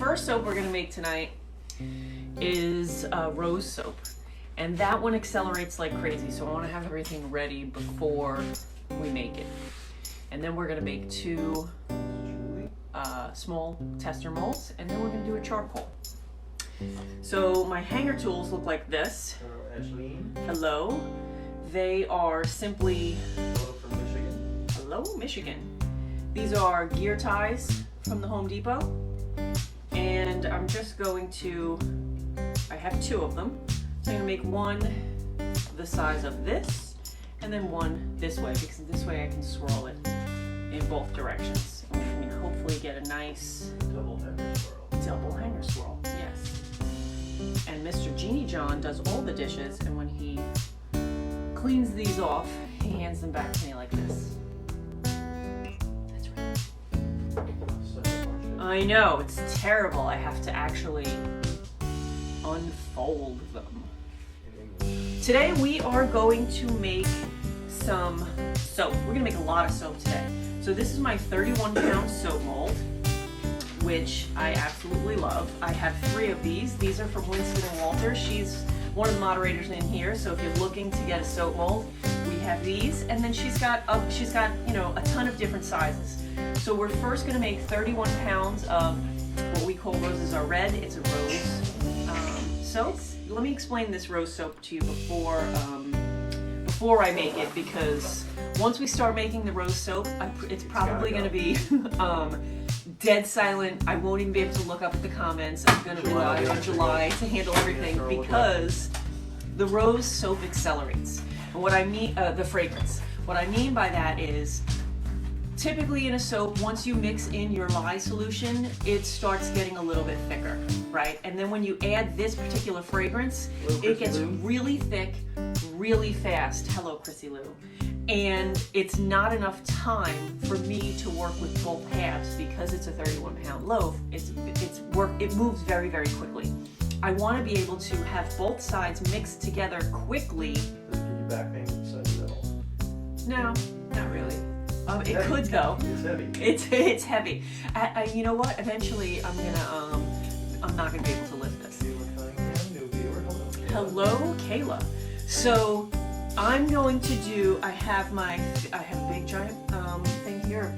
first soap we're gonna make tonight is rose soap. And that one accelerates like crazy, so I wanna have everything ready before we make it. And then we're gonna make two small tester molds, and then we're gonna do a charcoal. So my hanger tools look like this. Hello, Ashleen. Hello. They are simply, Hello from Michigan. hello, Michigan. These are gear ties from the Home Depot. And I'm just going to, I have two of them. So I'm gonna make one the size of this, and then one this way, because this way I can swirl it in both directions. And we can hopefully get a nice Double hanger swirl. double hanger swirl, yes. And Mr. Genie John does all the dishes, and when he cleans these off, he hands them back to me like this. That's right. Such a hardship. I know, it's terrible. I have to actually unfold them. In English. Today we are going to make some soap. We're gonna make a lot of soap today. So this is my 31-pound soap mold, which I absolutely love. I have 3 of these. These are from Winston and Walter. She's one of the moderators in here, so if you're looking to get a soap mold, we have these. And then she's got you know, a ton of different sizes. So we're first gonna make 31 pounds of what we call Roses Are Red. It's a rose soap. Let me explain this rose soap to you before I make it, because once we start making the rose soap, it's probably going to be dead silent. I won't even be able to look up at the comments. I'm going to rely on July to handle everything, because the rose soap accelerates. And what I mean, the fragrance. What I mean by that is, typically in a soap, once you mix in your lye solution, it starts getting a little bit thicker, right? And then when you add this particular fragrance, it gets really thick, really fast. Hello, Chrissy Lou. And it's not enough time for me to work with both halves, because it's a 31-pound loaf. It moves very, very quickly. I want to be able to have both sides mixed together quickly. Does it give you back pain inside the middle? No, not really. It could though. It's heavy. It's heavy. You know what? Eventually, I'm not gonna be able to lift this. Kayla Cunningham, new viewer. Hello. Hello, Kayla. So I'm going to do. I have a big giant thing here.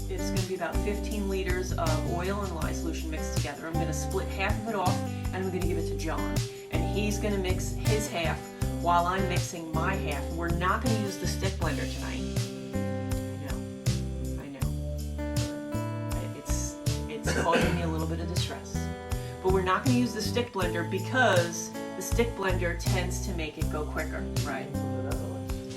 It's going to be about 15 liters of oil and lye solution mixed together. I'm going to split half of it off, and I'm going to give it to John, and he's going to mix his half while I'm mixing my half. We're not going to use the stick blender tonight. I know. It's causing me a little bit of distress. But we're not going to use the stick blender, because the stick blender tends to make it go quicker, right?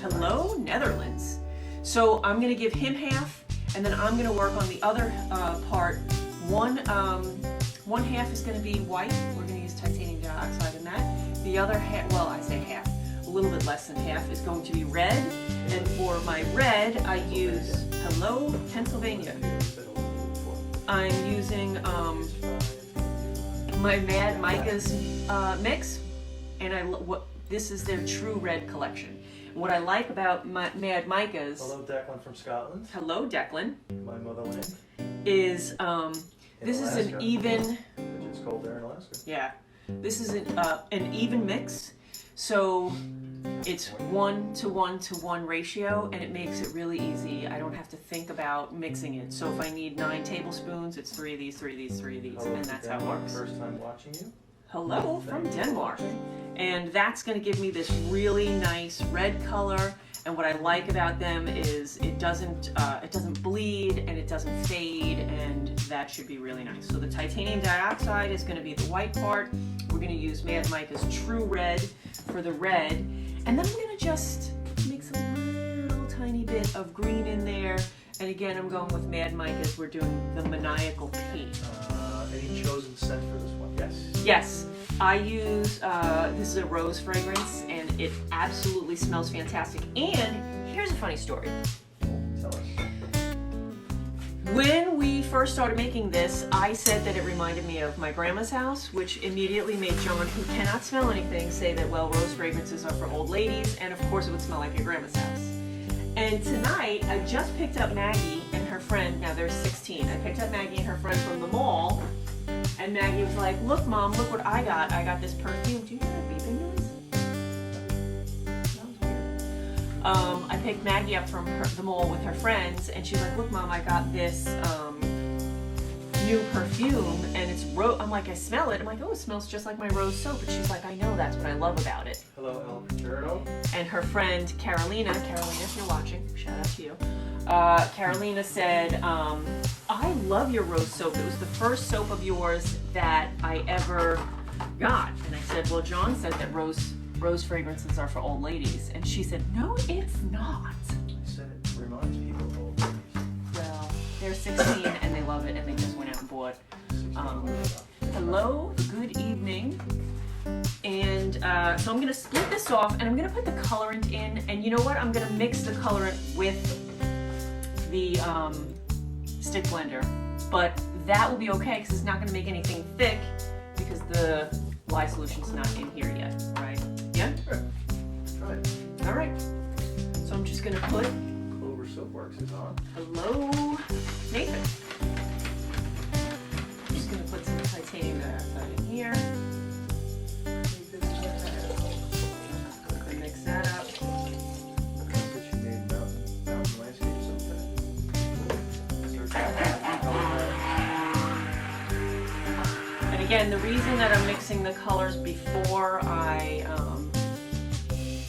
Hello, Netherlands. So I'm going to give him half, and then I'm going to work on the other part. One half is going to be white. We're going to use titanium dioxide in that. The other half, well, I say half, a little bit less than half, is going to be red. And for my red, I use, hello, Pennsylvania. I'm using my Mad Micas mix, and this is their True Red collection. What I like about Mad Micas, Hello, Declan from Scotland. hello Declan, My motherland. is this is an even, Which it's cold there in Alaska. yeah, this is an even mix, so it's 1 to 1 to 1 ratio, and it makes it really easy. I don't have to think about mixing it. So if I need 9 tablespoons, it's 3 of these, 3 of these, 3 of these, Hello and from that's how it Denmark. works. First time watching you. Hello from Denmark. And that's going to give me this really nice red color. And what I like about them is it doesn't bleed, and it doesn't fade, and that should be really nice. So the titanium dioxide is going to be the white part. We're going to use Mad Micas True Red for the red. And then I'm going to just mix a little tiny bit of green in there. And again, I'm going with Mad Micas. We're doing the Maniacal Paint. Any chosen scent for this one? Yes. Yes, I use, this is a rose fragrance, and it absolutely smells fantastic. And here's a funny story. Tell us. When we first started making this, I said that it reminded me of my grandma's house, which immediately made John, who cannot smell anything, say that, well, rose fragrances are for old ladies, and of course it would smell like your grandma's house. And tonight, I just picked up Maggie and her friend, now they're 16. I picked up Maggie and her friend from the mall, And Maggie was like, look, Mom, look what I got. I got this perfume. Do you hear that beeping noise? That was weird. I picked Maggie up from the mall with her friends, and she's like, look, Mom, I got this new perfume, and it's rose. I'm like, I smell it. I'm like, oh, it smells just like my rose soap. And she's like, I know, that's what I love about it. Hello, El Turno. And her friend Carolina, if you're watching, shout out to you. Carolina said, I love your rose soap. It was the first soap of yours that I ever got. And I said, well, John said that rose fragrances are for old ladies. And she said, no, it's not. I said it reminds people of old ladies. Well, they're 16 and they love it, and they just went out and bought. Hello, good evening. And so I'm going to split this off, and I'm going to put the colorant in. And you know what? I'm going to mix the colorant with the stick blender. But that will be okay because it's not going to make anything thick because the lye solution's not in here yet, right? Yeah? Sure. Try it. All right. So I'm just going to put Clover Soapworks is on. hello, Nathan. I'm just going to put some titanium dioxide in here. Mix that up. That you made mountain landscape sometime. And again, the reason that I'm mixing the colors before I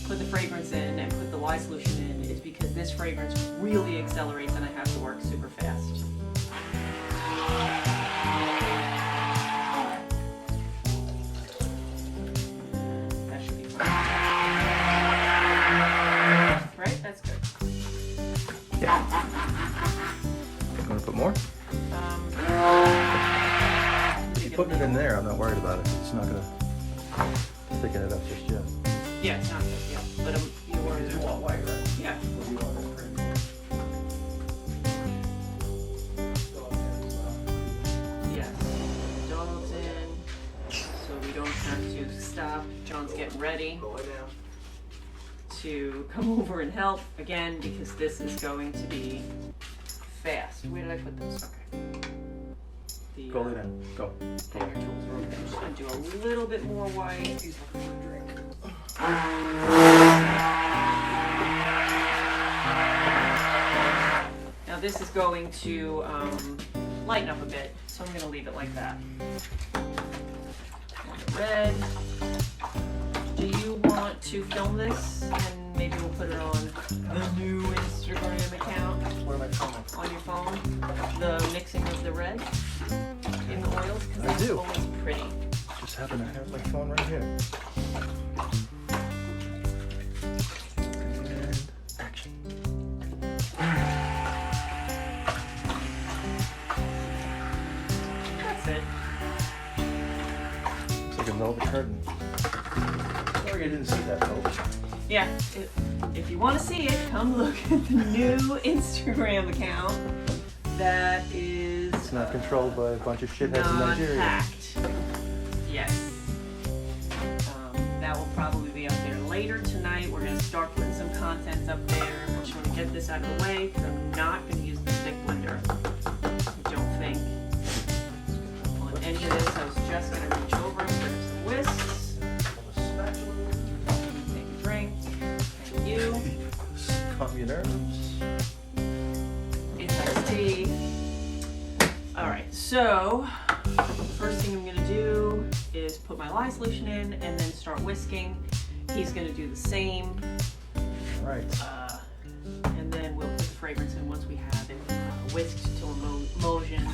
put the fragrance in and put the lye solution in is because this fragrance really accelerates and I have to work super fast. That should be fine. Right? That's good. Yeah. You want to put more? If you put it in there, I'm not worried about it. It's not going to thicken it up just yet. Yeah, it's not good, yeah. But you're worried. You want white, right? Yeah. What do you want? Yes. Dogs in, so we don't have to stop. John's getting ready Go lay down. to come over and help again because this is going to be fast. Where did I put this? Okay. The, Go lay down. Go. there. I'm just gonna do a little bit more white. He's looking for a drink. Now this is going to lighten up a bit, so I'm gonna leave it like that. Red. Do you want to film this and maybe we'll put it on the new Instagram account Where am I filming? on your phone? The mixing of the red in the oils because I that's do. always pretty. Just happen to have my phone right here. And action. That's it. Looks like a velvet curtain. Sorry I didn't see that, folks. Yeah, if you want to see it, come look at the new Instagram account that is It's not controlled by a bunch of shitheads in Nigeria. non-hacked. Yes. That will probably be up there later tonight. We're going to start putting some content up there. I just want to get this out of the way because I'm not going to use the stick blender. I don't think on any of this. I was just going to reach over and grab some whisks. Take a drink. Thank you. Calm your nerves. It's iced tea. Alright, so the first thing I'm going to do is put my lye solution in and then start whisking. He's going to do the same. Right. And then we'll put the fragrance in once we have it whisked to emulsion.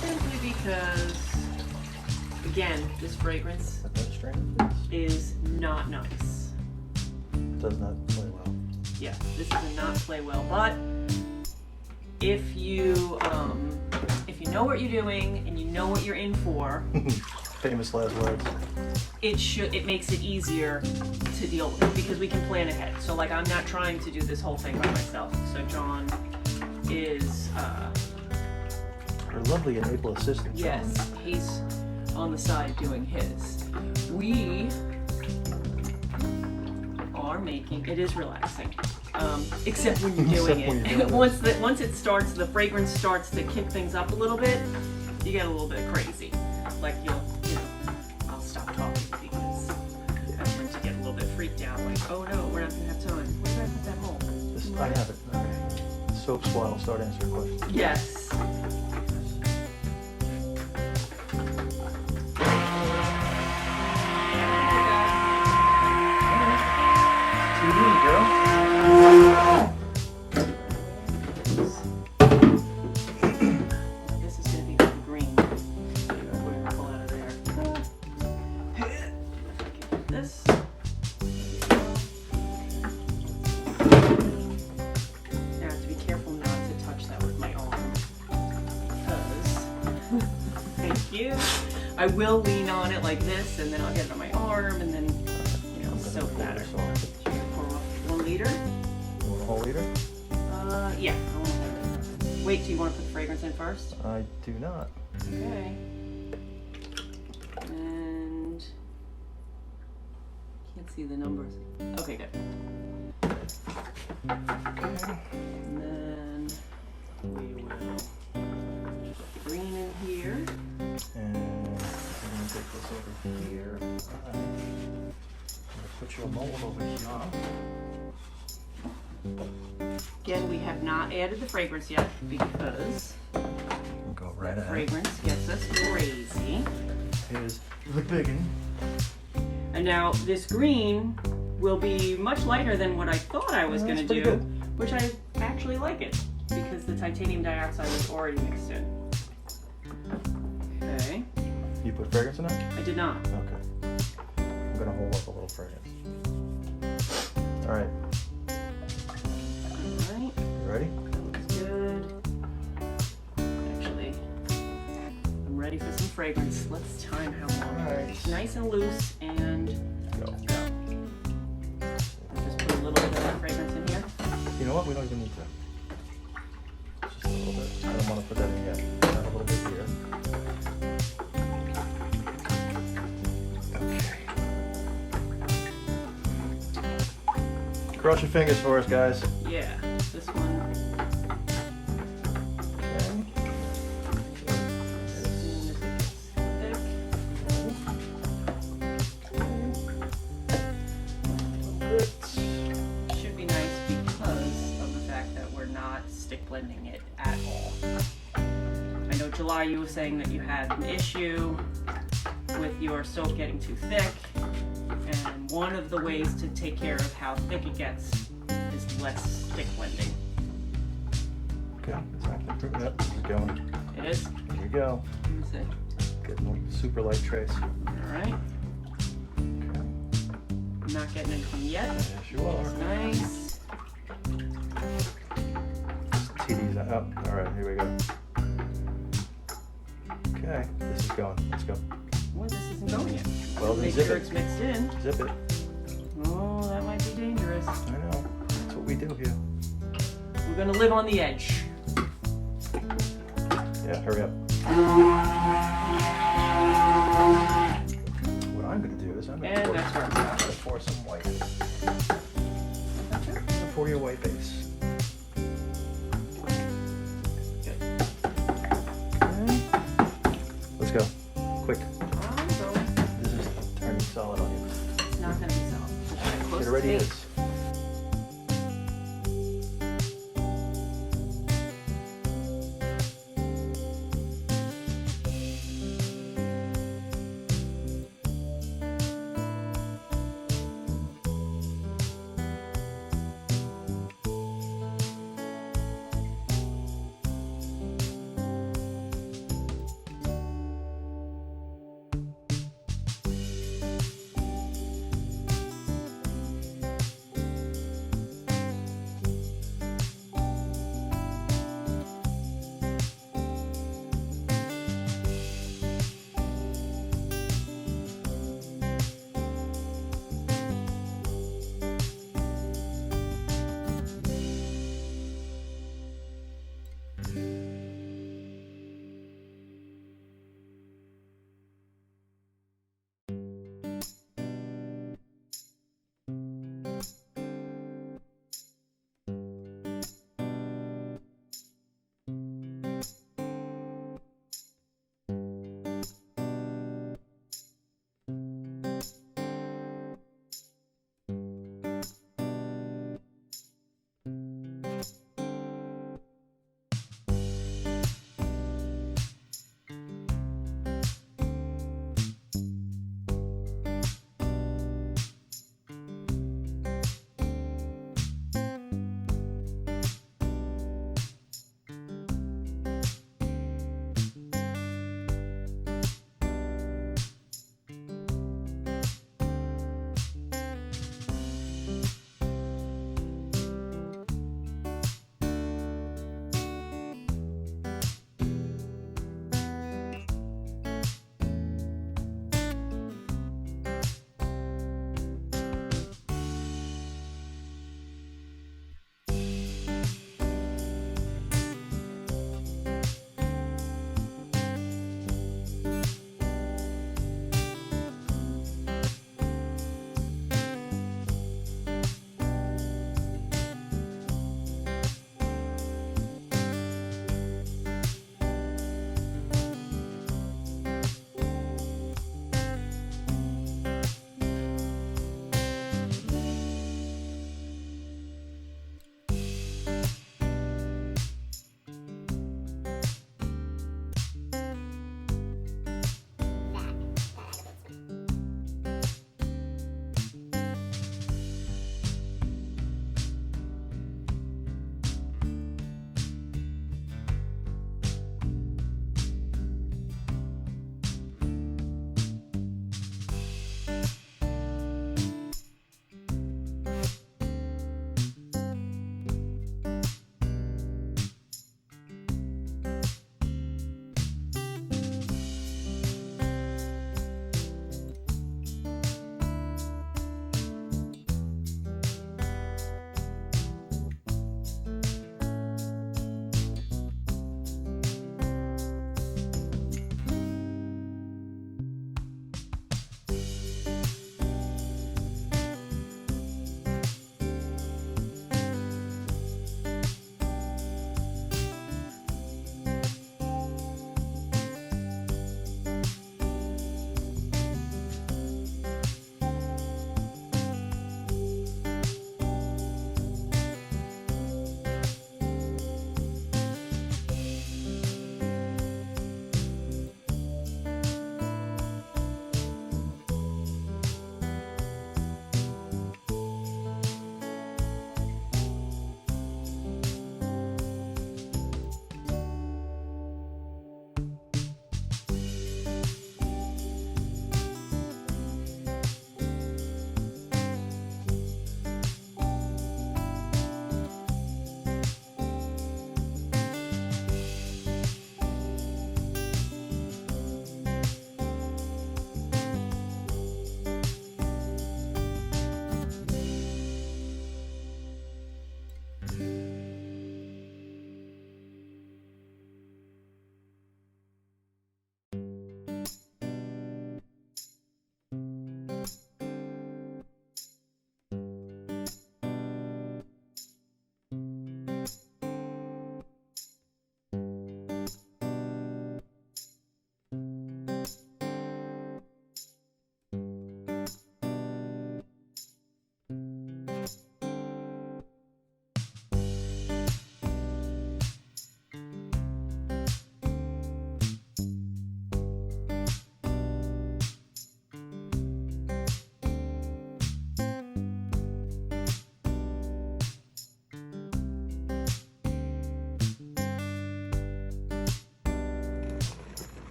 Simply because, again, this fragrance That strain is not nice. does not play well. Yeah, this does not play well, but if you know what you're doing and you know what you're in for, Famous last words. it makes it easier to deal with because we can plan ahead. So like I'm not trying to do this whole thing by myself. So John is Our lovely and able assistant. yes, he's on the side doing his. We are making it is relaxing. Except when you're doing Except when it. you're doing it. Once it starts, the fragrance starts to kick things up a little bit. you get a little bit crazy. Like I'll stop talking because I tend to get a little bit freaked out. Like, oh no, we're not gonna have time. Where did I put that mold? I have it. Okay. Soap swat will start answering questions. Yes. This is gonna be pretty green. We're gonna pull out of there. If I can get this. Now I have to be careful not to touch that with my arm. Because thank you. I will lean on it like this and then I'll get it on my arm and then soak that. Should we pour 1 liter? You want a whole liter? Yeah. Wait, do you want to put the fragrance in first? I do not. Okay. And can't see the numbers. Okay, good. Okay. And then we will put the green in here. And I'm gonna take this over here. I'm gonna put your mold over here. Again, we have not added the fragrance yet because Go right the ahead. fragrance gets us crazy. Here's the big one. And now this green will be much lighter than what I thought I was going to do, good. which I actually like it because the titanium dioxide is already mixed in. Okay, You put fragrance in there? I did not. Okay. I'm gonna hold up a little fragrance. Alright, All right, you ready? that looks good. Actually, I'm ready for some fragrance. Let's time how long. Alright. It's nice and loose and Go. let's go. Just put a little bit of that fragrance in here. You know what? We don't even need to. Just a little bit. I don't want to put that in yet. Add a little bit here. Okay. Cross your fingers for us, guys. Yeah, this one. Okay. As soon as it gets thick. Should be nice because of the fact that we're not stick blending it at all. I know July, you were saying that you had an issue with your soap getting too thick, and one of the ways to take care of how thick it gets is less stick blending. Okay, it's acting pretty good. This is going. It is? Here we go. Let me see. Getting a super light trace. Alright, Okay. I'm not getting anything yet. Yes, you are. It's nice. Just TD's that up. Alright, here we go. Okay, this is going. Let's go. Well, this isn't going yet. Well, then Make zip sure it. it's mixed in. Zip it. Oh, that might be dangerous. I know. That's what we do here. We're gonna live on the edge. Yeah, hurry up. What I'm gonna do is I'm And gonna that's where I'm I'm gonna pour some white. I'm gonna pour your white base. Good. Okay. Let's go. Quick. I'm going. This is turning solid on you. It's not gonna be solid. It's close It to already tape. is.